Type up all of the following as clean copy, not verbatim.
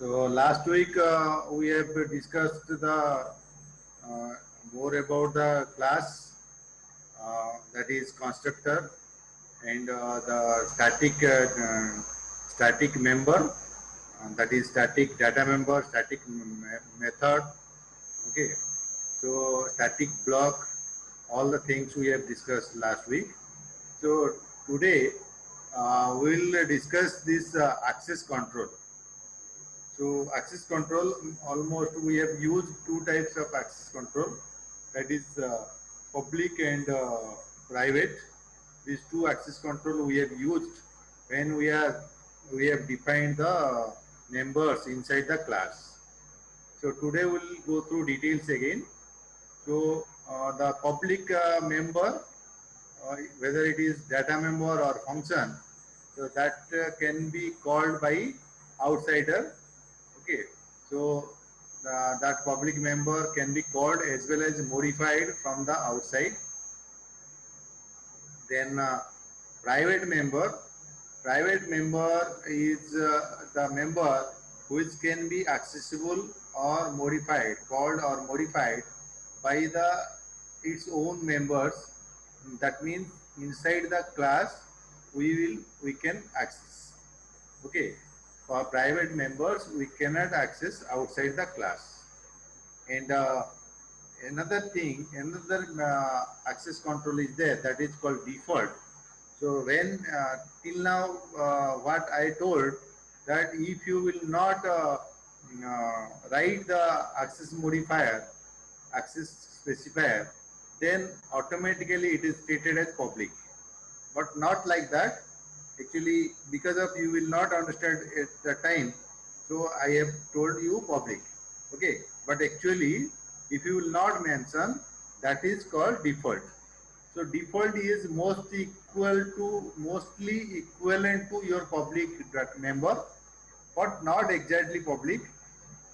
So last week we have discussed the more about the class that is constructor and the static member that is static data member, static method. Okay, so static block, all the things we have discussed last week. So today we'll discuss this access control. So access control, almost we have used two types of access control, that is public and private. These two access control we have used when we have defined the members inside the class. So today we'll go through details again. So the public member, whether it is data member or function, so that can be called by outsider. Okay, so that public member can be called as well as modified from the outside. Then private member. Private member is the member which can be accessible or modified, called or modified by the its own members. That means inside the class we can access. Okay, for private members we cannot access outside the class. And another thing, another access control is there, that is called default. So when till now what I told, that if you will not write the access modifier, access specifier, then automatically it is treated as public. But not like that. Actually, because of you will not understand at the time, so I have told you public. Okay, but actually if you will not mention, that is called default. So default is mostly equivalent to your public member, but not exactly public.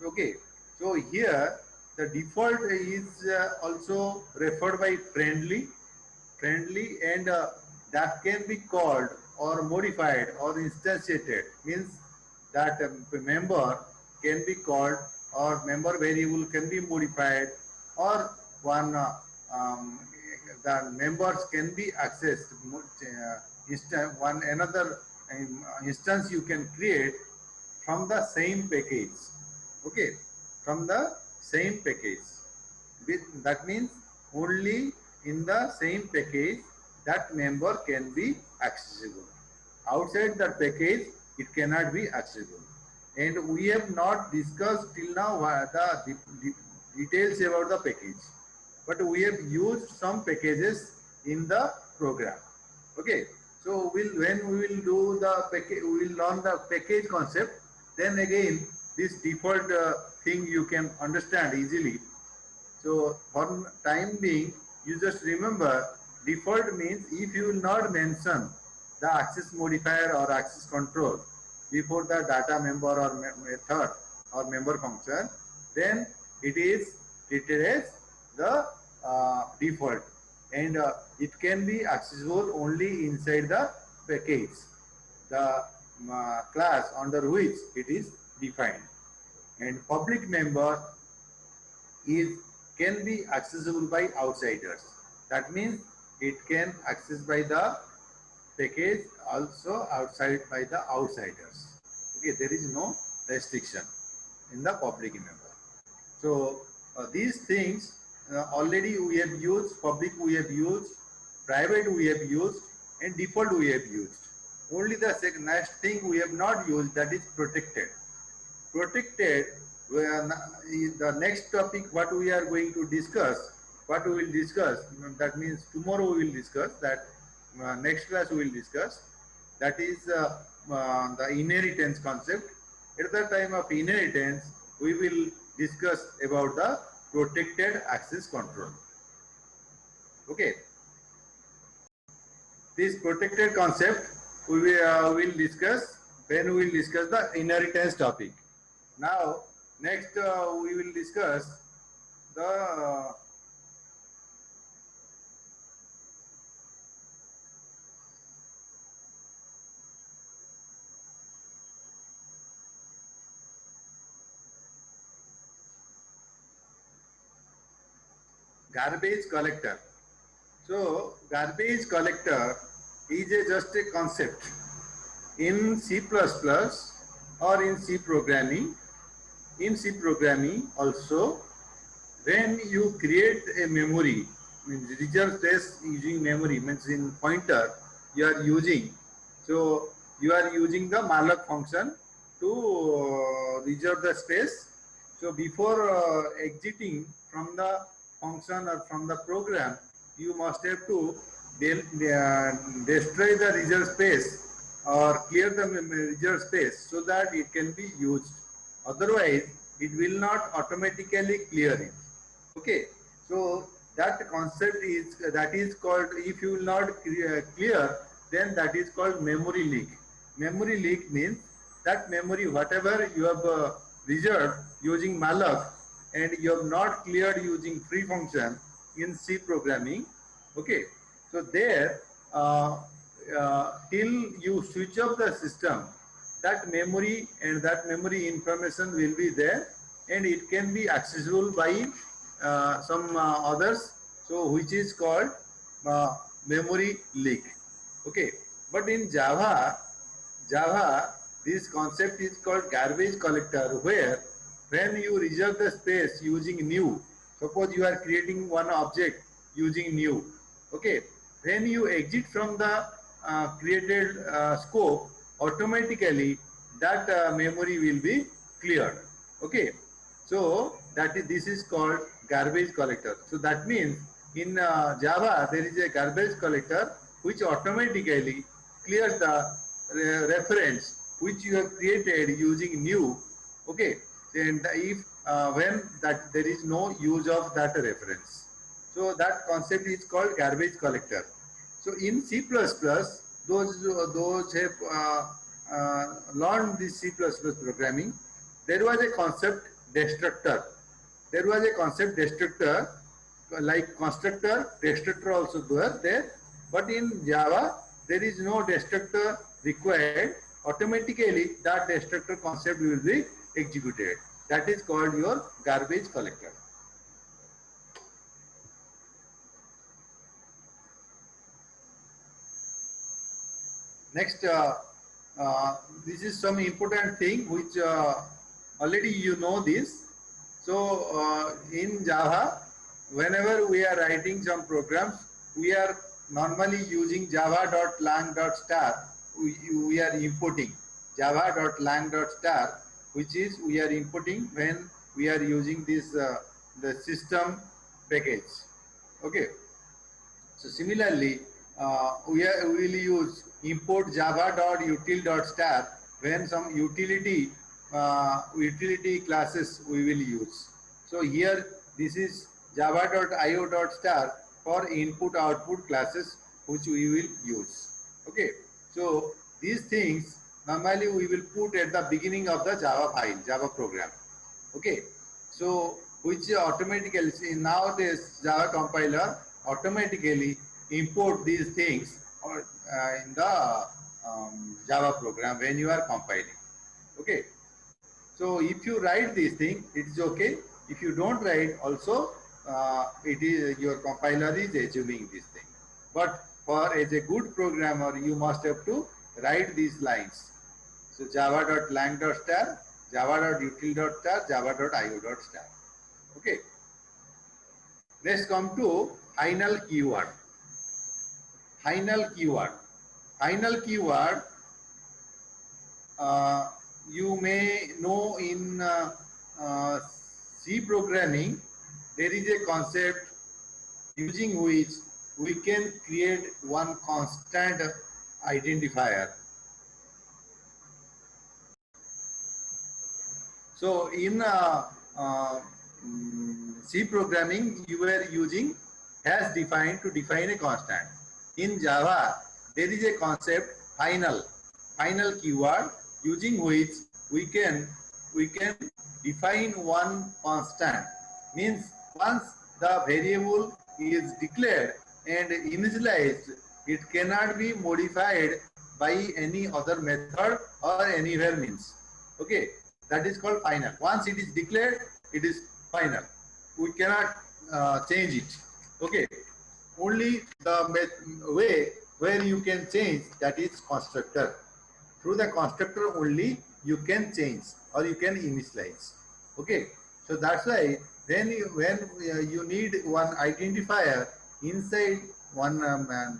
Okay, so here the default is also referred by friendly, and that can be called or modified or instantiated, means that member can be called or member variable can be modified, or one the members can be accessed, one another instance you can create from the same package. Okay, from the same package. That means only in the same package that member can be accessible. Outside that package, it cannot be accessible. And we have not discussed till now the details about the package, but we have used some packages in the program. Okay, so when we will do the package, we will learn the package concept. Then again, this default thing you can understand easily. So for time being, you just remember default means if you will not mention the access modifier or access control before the data member or method or member function, then it is treated as the default, and it can be accessible only inside the package, the class under which it is defined. And public member is can be accessible by outsiders. That means it can access by the package, also outside by the outsiders. Okay, there is no restriction in the public member. So these things already we have used, public we have used, private we have used, and default we have used. Only the next thing we have not used, that is protected. Protected, the next topic what we are going to discuss, what we will discuss, that means tomorrow we will discuss that, next class we will discuss, that is the inheritance concept. At the time of inheritance, we will discuss about the protected access control. Okay, this protected concept we will discuss when we will discuss the inheritance topic. Now, next we will discuss the garbage collector. So garbage collector is just a concept in C++ or in C programming. In C programming also, when you create a memory, means reserve space using memory, means in pointer you are using. So you are using the malloc function to reserve the space. So before exiting from the function or from the program, you must have to destroy the reserve space or clear the reserve space so that it can be used. Otherwise, it will not automatically clear it. Okay, so that concept is called, if you will not clear, then that is called memory leak. Memory leak means that memory, whatever you have reserved using malloc and you have not cleared using free function in C programming. Okay, so there till you switch off the system, that memory and that memory information will be there, and it can be accessible by some others, so which is called memory leak. Okay, but in Java, this concept is called garbage collector, where when you reserve the space using new, suppose you are creating one object using new, okay, when you exit from the created scope, automatically that memory will be cleared. Okay, so this is called garbage collector. So that means in Java there is a garbage collector which automatically clears the reference which you have created using new. Okay, and if when that there is no use of that reference, so that concept is called garbage collector. So in C++, those have learned this C++ programming, there was a concept destructor. There was a concept destructor, like constructor, destructor also there. But in Java, there is no destructor required. Automatically, that destructor concept will be executed. That is called your garbage collector. Next, this is some important thing which already you know this. So in Java, whenever we are writing some programs, we are normally using java.lang.star. We are inputting java.lang.star, which is we are inputting when we are using this the system package. Okay. So similarly, we will use import java.util.star when some utility classes we will use. So here this is java.io.star for input output classes which we will use. Okay, so these things normally we will put at the beginning of the Java file, Java program. Okay, so which automatically, nowadays Java compiler automatically import these things in the Java program when you are compiling. Okay, so if you write these things, it is okay. If you don't write, also it is your compiler is assuming this thing. But for as a good programmer, you must have to write these lines. So java.lang.star, java.util.star, java.io.star. Okay. Let's come to final keyword. Final keyword. Final keyword, you may know in C programming, there is a concept using which we can create one constant identifier. So in C programming, you were using has defined to define a constant. In Java, there is a concept final keyword, using which we can define one constant. Means once the variable is declared and initialized, it cannot be modified by any other method or anywhere means. Okay, that is called final. Once it is declared, it is final. We cannot change it. Okay, only the way where you can change, that is constructor. Through the constructor only you can change or you can initialize. Okay, so that's why when you need one identifier inside one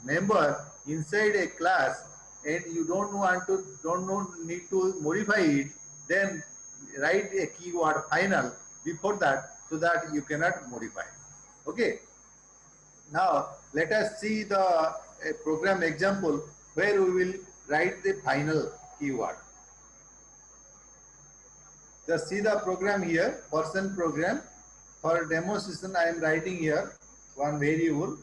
member inside a class, and you don't need to modify it, then write a keyword final before that, so that you cannot modify. Okay, now let us see the program example where we will write the final keyword. Just see the program here, person program. For demonstration, I am writing here one variable.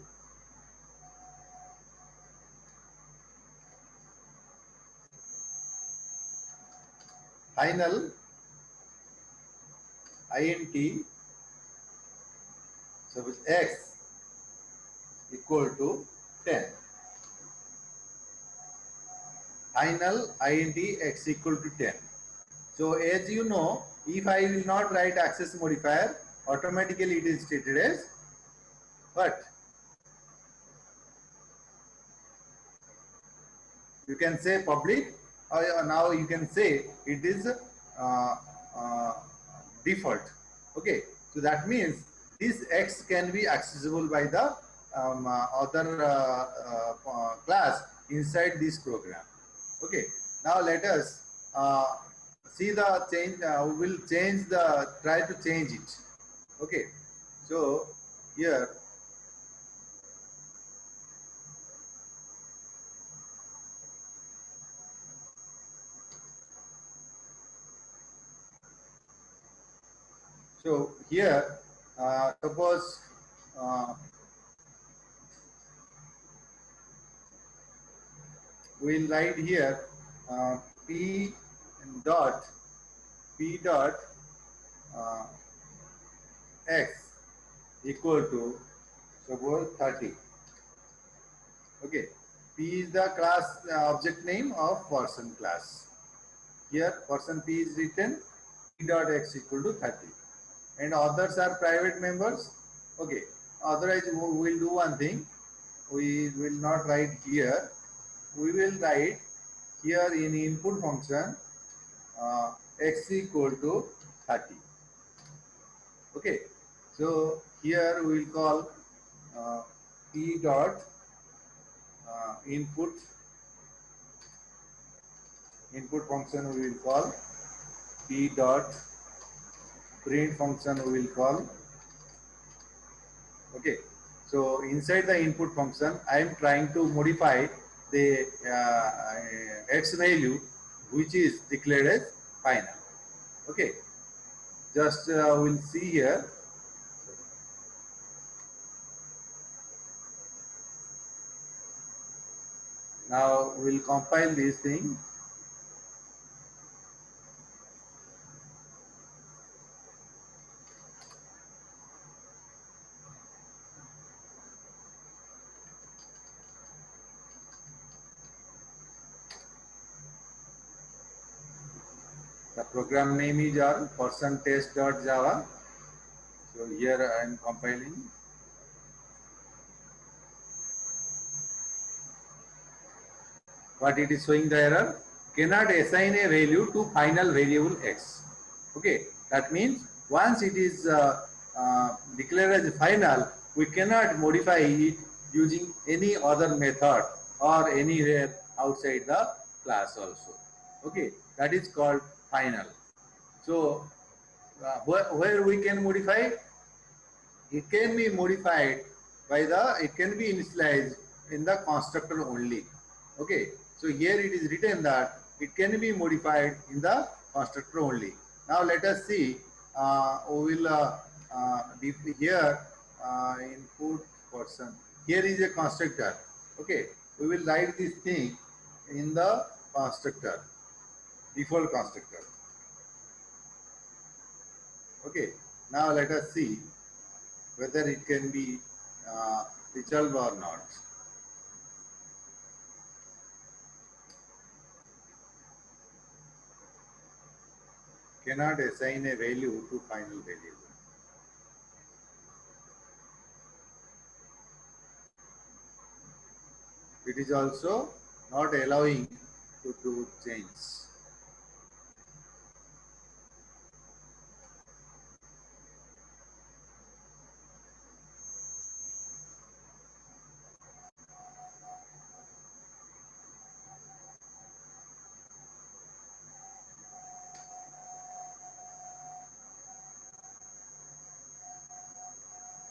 Final int, suppose x equal to 10. Final int x equal to 10. So as you know, if I will not write access modifier, automatically it is treated as what? You can say public, or now you can say it is uh, default. Okay, so that means this x can be accessible by the other class inside this program. Okay, now let us see the change. We will change the, try to change it. Okay, so here, so here, suppose uh, we'll write here p dot p dot uh, x equal to suppose 30. Okay, p is the class object name of person class. Here person p is written, p dot x equal to 30, and others are private members. Okay, otherwise we will do one thing, we will not write here, we will write here in input function x equal to 30. Okay, so here we will call p dot input function, we will call p dot print function, we will call. Okay, so inside the input function I am trying to modify the x value which is declared as final. Okay, just we'll see here. Now we'll compile this thing. The program name is our person test.java. So here I am compiling. What it is showing, the error, cannot assign a value to final variable x. Okay, that means once it is declared as final, we cannot modify it using any other method or anywhere outside the class also. Okay, that is called final. So where we can modify, it can be modified by the, it can be initialized in the constructor only. Okay, so here it is written that it can be modified in the constructor only. Now let us see, we will here input person, here is a constructor. Okay, we will write this thing in the constructor, default constructor. Okay, now let us see whether it can be resolved or not. Cannot assign a value to final variable. it is also not allowing to do change.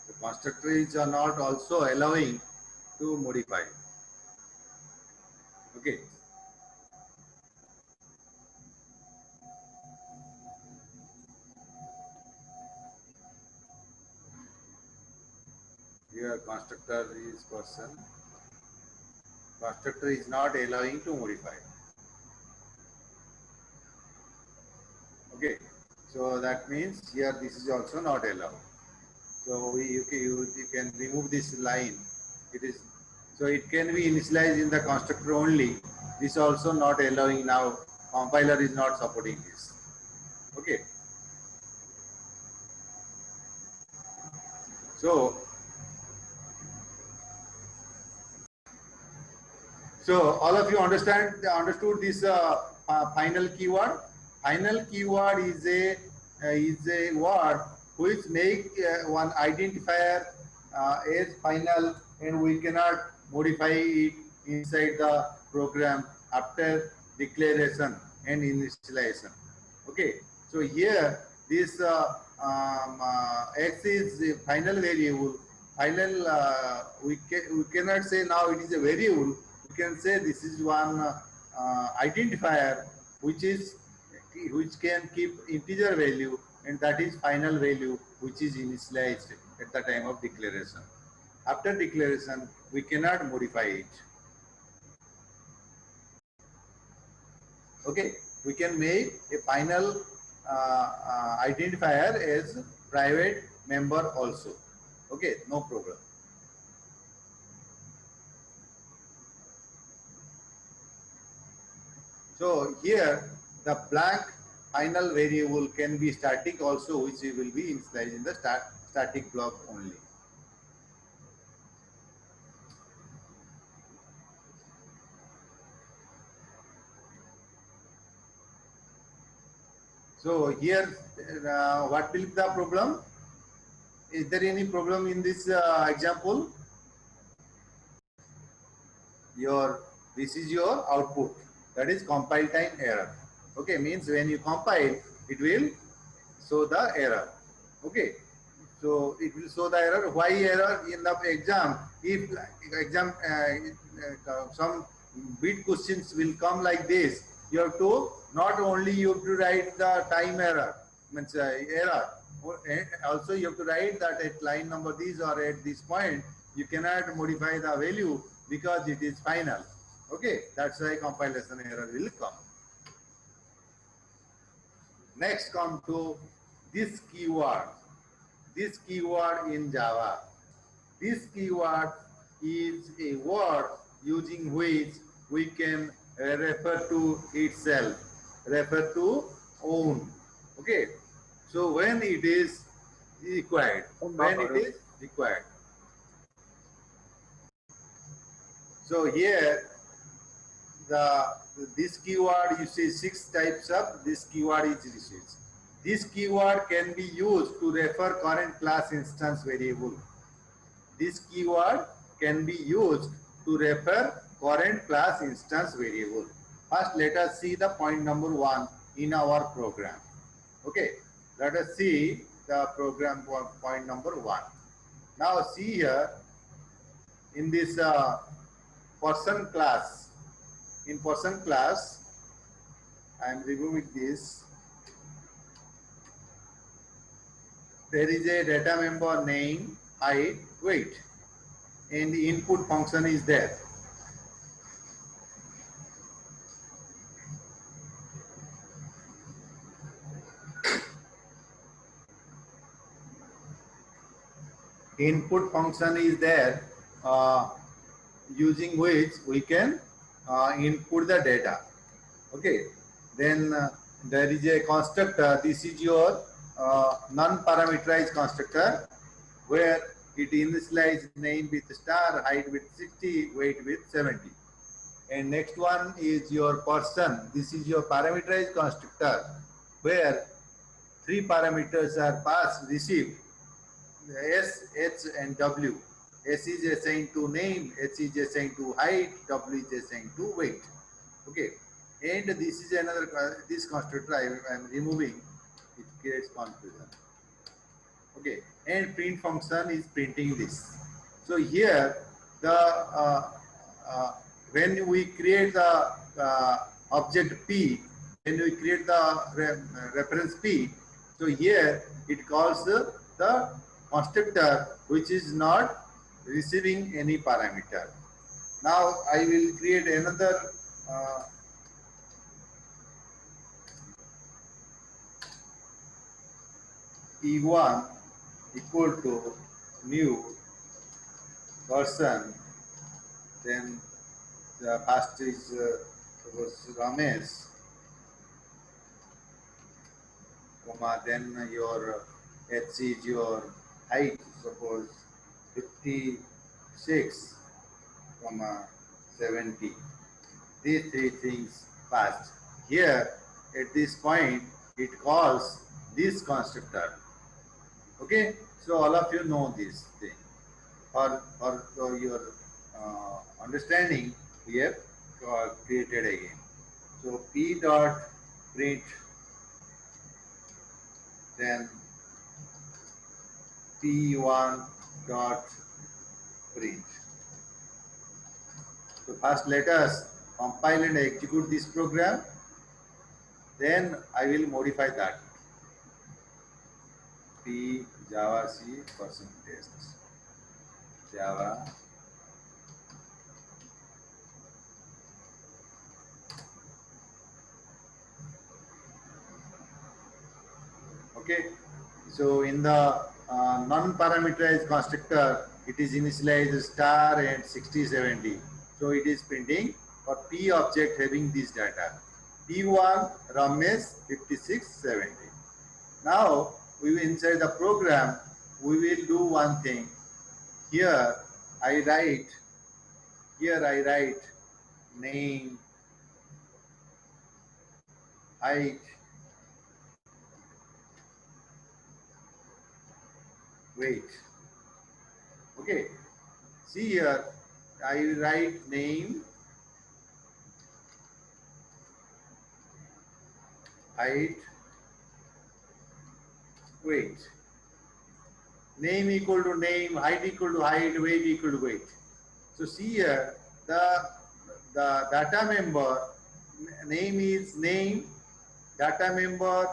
The constructor is not also allowing to modify. Okay. Here constructor is person. Constructor is not allowing to modify. Okay. So that means here this is also not allowed. So you can remove this line. It is so it can be initialized in the constructor only. This also not allowing now. Compiler is not supporting this. Okay. So all of you understood this final keyword. Final keyword is a word which make one identifier as final, and we cannot modify it inside the program after declaration and initialization. Okay, so here this x is the final variable. Final we cannot say now it is a variable. We can say this is one identifier which can keep integer value, and that is final value which is initialized at the time of declaration. After declaration, we cannot modify it. Okay, we can make a final identifier as private member also. Okay, no problem. So here the blank final variable can be static also, which will be initialized in the static block only. So here what will be the problem? Is there any problem in this example? This is your output, that is compile time error. Okay, means when you compile, it will show the error. Okay, so it will show the error. Why error in the exam? If exam some bit questions will come like this, you have to not only you have to write the time error, means error, also you have to write that at line number this or at this point you cannot modify the value because it is final. Okay, that's why compilation error will come. Next, come to this keyword. This keyword in Java. This keyword is a word using which we can refer to itself, refer to own. Okay. So when it is required, So here this keyword, you see 6 types of this keyword is used. This keyword can be used to refer current class instance variable. This keyword can be used to refer current class instance variable. First, let us see the point number 1 in our program. Okay, let us see the program point number 1. Now see here in this person class. In person class, I am removing this. There is a data member name, height, weight, and the input function is there. Input function is there, using which we can input the data. Okay, then there is a constructor. This is your non-parameterized constructor, where it initialize name with star, height with 60, weight with 70. And next one is your person. This is your parameterized constructor where three parameters are passed, received, S, H and W. S is assigned to name, H is assigned to height, W is assigned to weight. Okay. And this is another, this constructor I am removing, it creates confusion. Okay. And print function is printing this. So here the when we create the object P, when we create the reference P, so here it calls the constructor which is not receiving any parameter. Now I will create another P1 equal to new person, then the first is suppose Ramesh, comma, then your H is your height, suppose 56, comma 70. These three things passed. Here at this point it calls this constructor. Okay, so all of you know this thing. For your understanding, we have created again. So P dot print, then P1 dot print. So first let us compile and execute this program. Then I will modify that. P Java C %test Java okay. So in the non-parameterized constructor, it is initialized star and 60, 70. So it is printing for P object having this data. P1 Ramesh 56, 70. Now we will inside the program, we will do one thing. Here I write name, height, weight. Okay. See here, I write name, height, weight. Name equal to name, height equal to height, weight equal to weight. So see here, the data member, name is name, data member,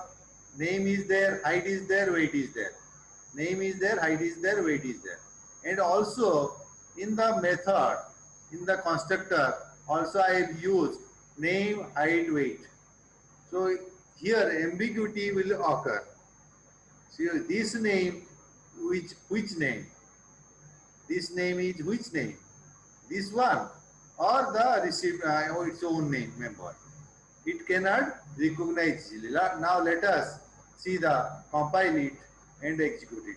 name is there, height is there, weight is there. Name is there, height is there, weight is there. And also in the method, in the constructor, also I have used name, height, weight. So here ambiguity will occur. See this name, which name? This name is which name? This one or the receipt or its own name member. It cannot recognize easily. Now let us see the compile it and execute it.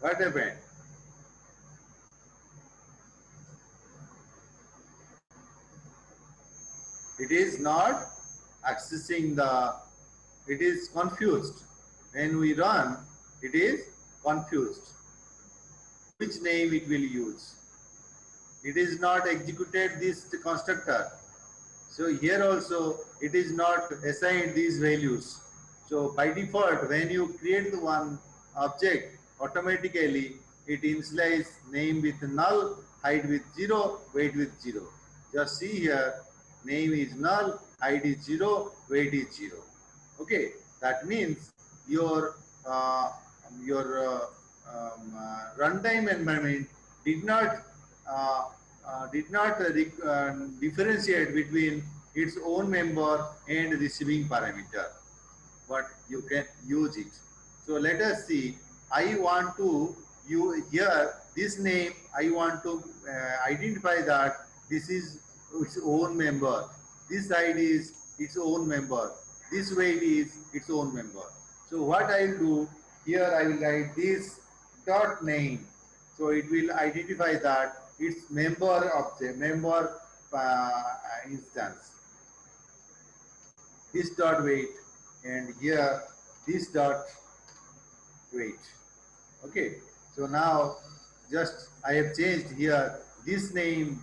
What happened? It is not accessing the, it is confused. When we run, it is confused. Which name it will use? It is not executed this constructor. So here also it is not assigned these values. So by default, when you create the one object, automatically it initializes name with null, height with 0, weight with 0. Just see here, name is null, height is 0, weight is 0. Okay, that means your uh, runtime environment did not uh, differentiate between its own member and receiving parameter, but you can use it. So let us see. I want to you here this name. I want to identify that this is its own member. This ID is its own member. This weight is its own member. So what I will do here, I will write this dot name. So it will identify that it's member of the member instance. This dot weight, and here this dot weight. Okay, so now just I have changed here this name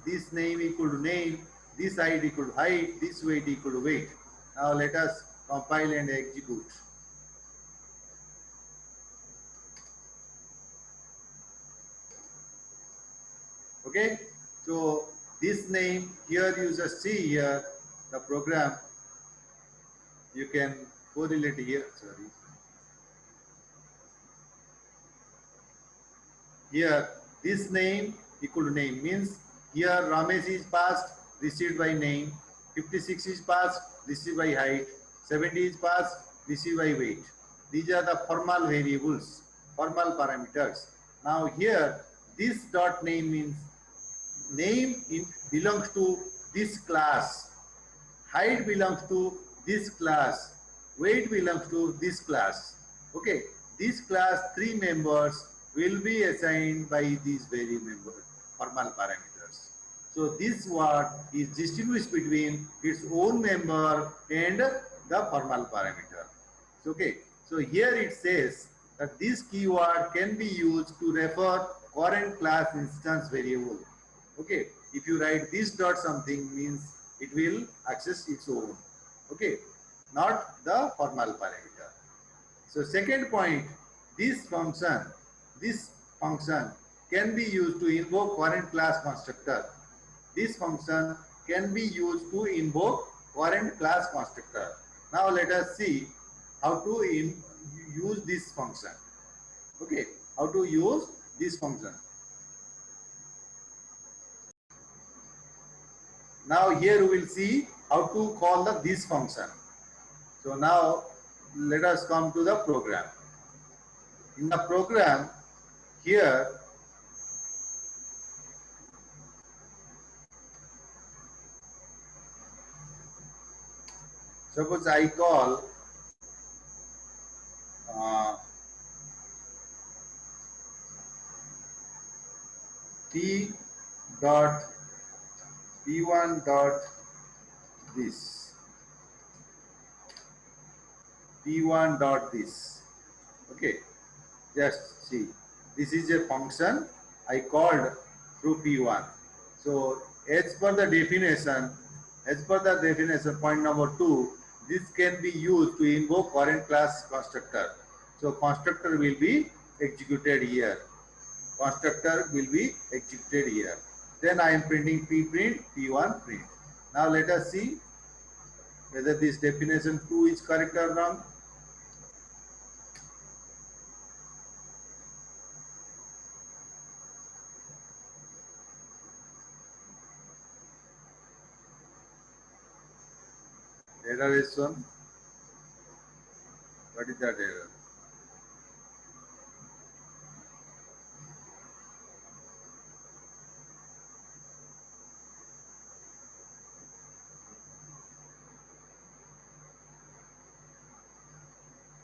equal to name, this height equal to height, this weight equal to weight. Now let us compile and execute. Okay, so this name here you just see here the program, you can correlate here. Sorry, here this name equal to name means here Ramesh is passed, received by name, 56 is passed, received by height, 70 is passed, received by weight. These are the formal variables, formal parameters. Now here this dot name means name belongs to this class, height belongs to this class, weight belongs to this class. Okay, this class three members will be assigned by these very members, formal parameters. So this word is distinguished between its own member and the formal parameter. Okay, so here it says that this keyword can be used to refer current class instance variable. Okay, if you write this dot something means it will access its own. Okay, not the formal parameter. So second point, this function can be used to invoke current class constructor. This function can be used to invoke current class constructor. Now let us see how to use this function. Okay, how to use this function. Now here we will see how to call this function. So now let us come to the program. In the program here, suppose I call t dot p1 dot this, p1 dot this. Okay, just see, this is a function I called through p1. So as per the definition, point number 2, this can be used to invoke current class constructor. So constructor will be executed here. Constructor will be executed here. Then I am printing pprint, p1 print. Now let us see whether this definition 2 is correct or wrong. Error is shown. What is that error?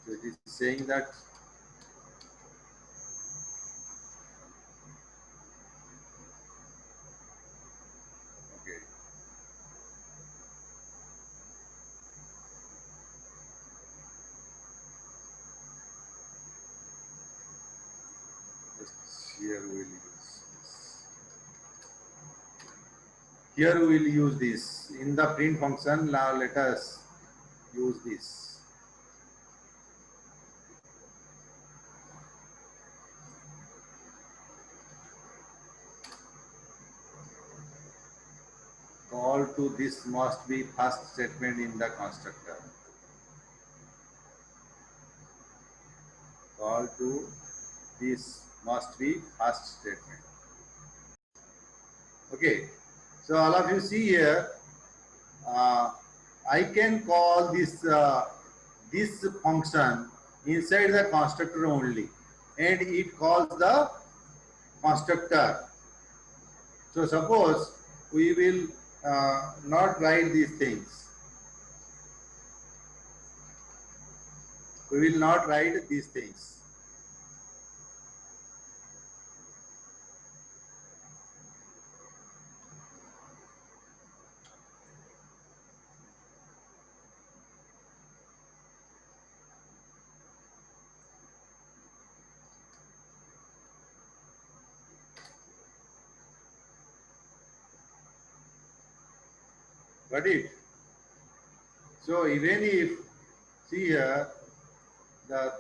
So it is saying that okay. Here we will use this. Here we will use this in the print function. Now let us use this. Call to this must be first statement in the constructor. call to this must be first statement. Okay, so all of you see here, I can call this function inside the constructor only, and it calls the constructor. So suppose we will not write these things. We will not write these things. Got it? So even if, see here, the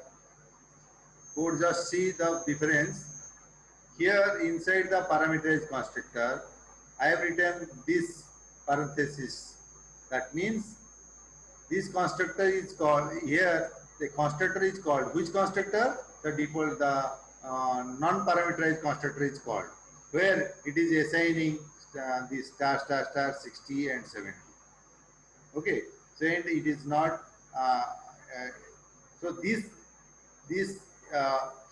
code, just see the difference. Here inside the parameterized constructor, I have written this parenthesis. That means this constructor is called, here the constructor is called, which constructor? The default, the non-parameterized constructor is called, where it is assigning the star star star 60 and 70. Okay, so and it is not, so this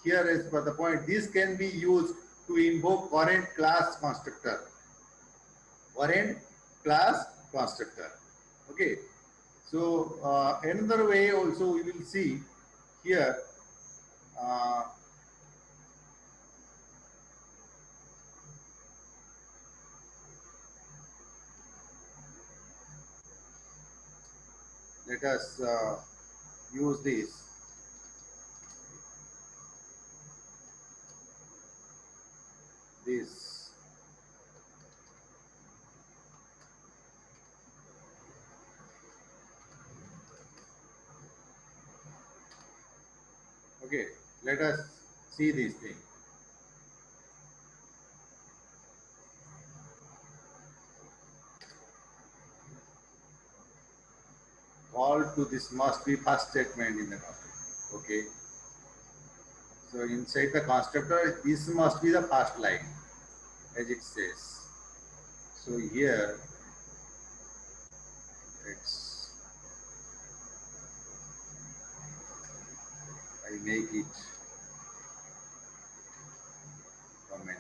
here is for the point, this can be used to invoke current class constructor. Current class constructor. Okay, so another way also we will see here. Let us use this. Okay, let us see this thing. Call to this must be first statement in the constructor. Okay. So inside the constructor, this must be the first line, as it says. So here, I make it comment.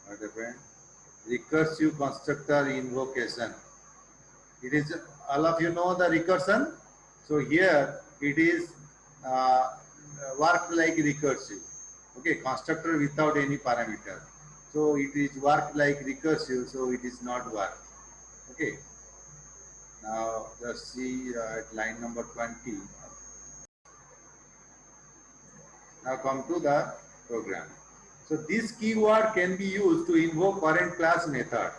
What happened? Recursive constructor invocation. It is, all of you know the recursion. So here it is work like recursive. Okay, constructor without any parameter. So it is work like recursive. So it is not work. Okay. Now just see at line number 20. Now come to the program. So this keyword can be used to invoke current class method.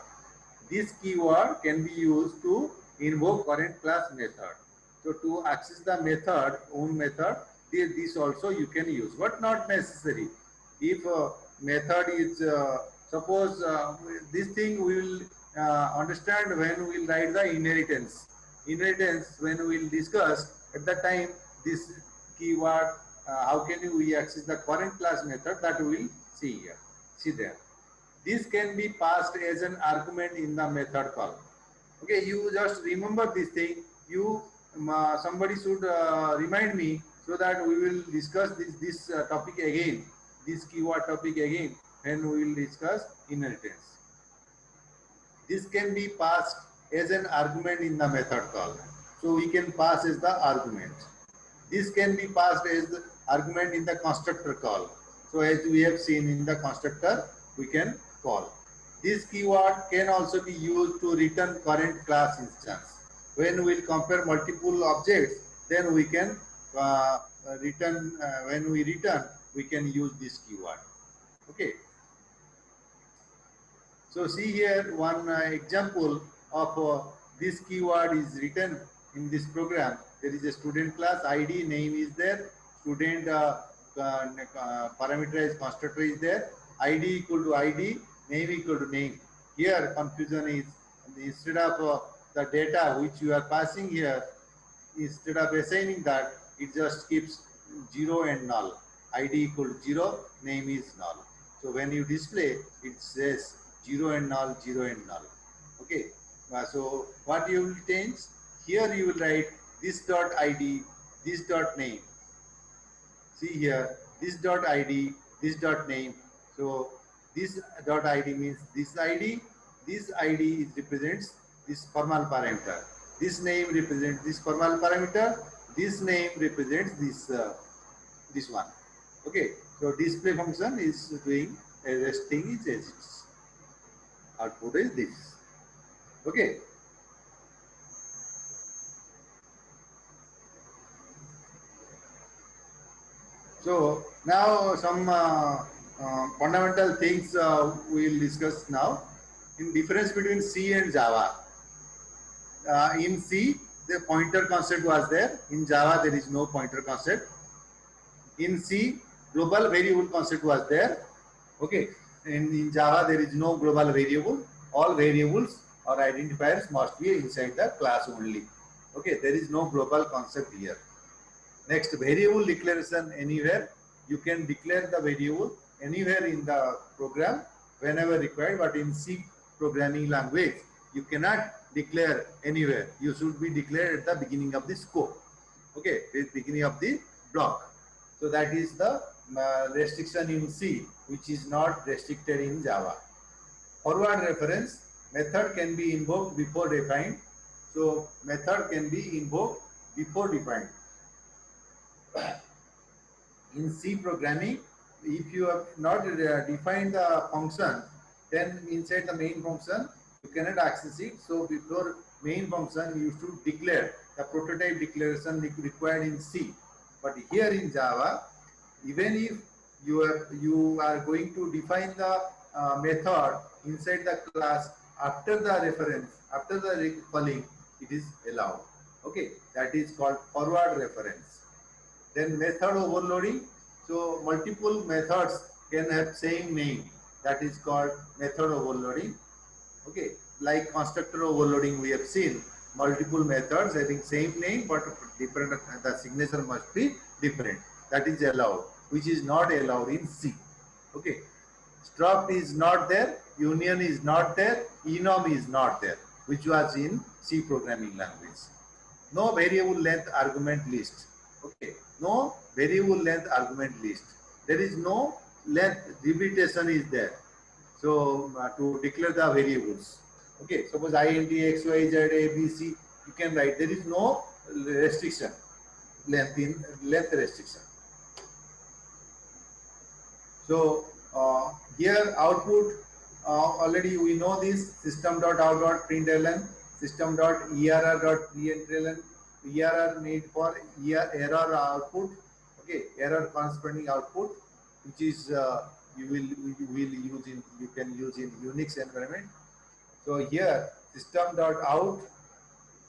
This keyword can be used to invoke current class method. So to access the method, own method, this also you can use, but not necessary. If method is, suppose this thing we will understand when we will write the inheritance. Inheritance, when we will discuss at the time this keyword, how can we access the current class method, that we will see here, see there. This can be passed as an argument in the method call. Okay, you just remember this thing. You somebody should remind me, so that we will discuss this topic again, this keyword topic again, and we will discuss inheritance. This can be passed as an argument in the method call. So we can pass as the argument. This can be passed as the argument in the constructor call. So as we have seen in the constructor, we can call. This keyword can also be used to return current class instance. When we will compare multiple objects, then we can return, when we return, we can use this keyword. Okay. So see here one example of this keyword is written in this program. There is a student class, ID, name is there, student parameterized constructor is there. ID equal to ID, name equal to name. Here confusion is instead of the data which you are passing here, instead of assigning that, it just keeps 0 and null. ID equal to 0, name is null. So when you display, it says 0 and null, 0 and null. Okay. So what you will change? Here you will write this dot ID, this dot name. See here, this dot ID, this dot name. So this dot ID means this ID is represents this formal parameter. This name represents this formal parameter. This name represents this one. Okay. So display function is doing a resting is as output is this. Okay. So now some fundamental things we will discuss now. In difference between C and Java. In C, the pointer concept was there. In Java, there is no pointer concept. In C, global variable concept was there. Okay. In Java, there is no global variable. All variables or identifiers must be inside the class only. Okay. There is no global concept here. Next, variable declaration anywhere. You can declare the variable anywhere in the program whenever required, but in C programming language, you cannot declare anywhere. You should be declared at the beginning of the scope. Okay, at the beginning of the block. So that is the restriction in C, which is not restricted in Java. Forward reference, method can be invoked before defined. So method can be invoked before defined. In C programming, if you have not defined the function, then inside the main function, you cannot access it. So before main function, you should declare the prototype declaration required in C. But here in Java, even if you are going to define the method inside the class after the reference, after the calling, it is allowed. Okay, that is called forward reference. Then method overloading. So multiple methods can have same name. That is called method overloading. Okay, like constructor overloading we have seen. Multiple methods having same name but different, the signature must be different. That is allowed, which is not allowed in C. Okay, struct is not there, union is not there, enum is not there, which was in C programming language. No variable length argument list. Okay, no variable length argument list. There is no length limitation is there. So to declare the variables. Okay, suppose int, x, y, z, a, b, c, you can write. There is no restriction, length restriction. So here output already we know this system.out.println, system.err.println. ERR made for error output. Okay, error corresponding output, which is you can use in Unix environment. So here system.out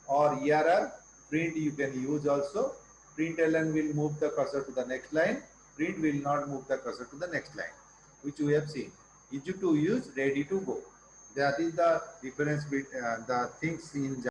or ERR print you can use also. Println will move the cursor to the next line. Print will not move the cursor to the next line, which we have seen. Easy to use, ready to go. That is the difference between the things in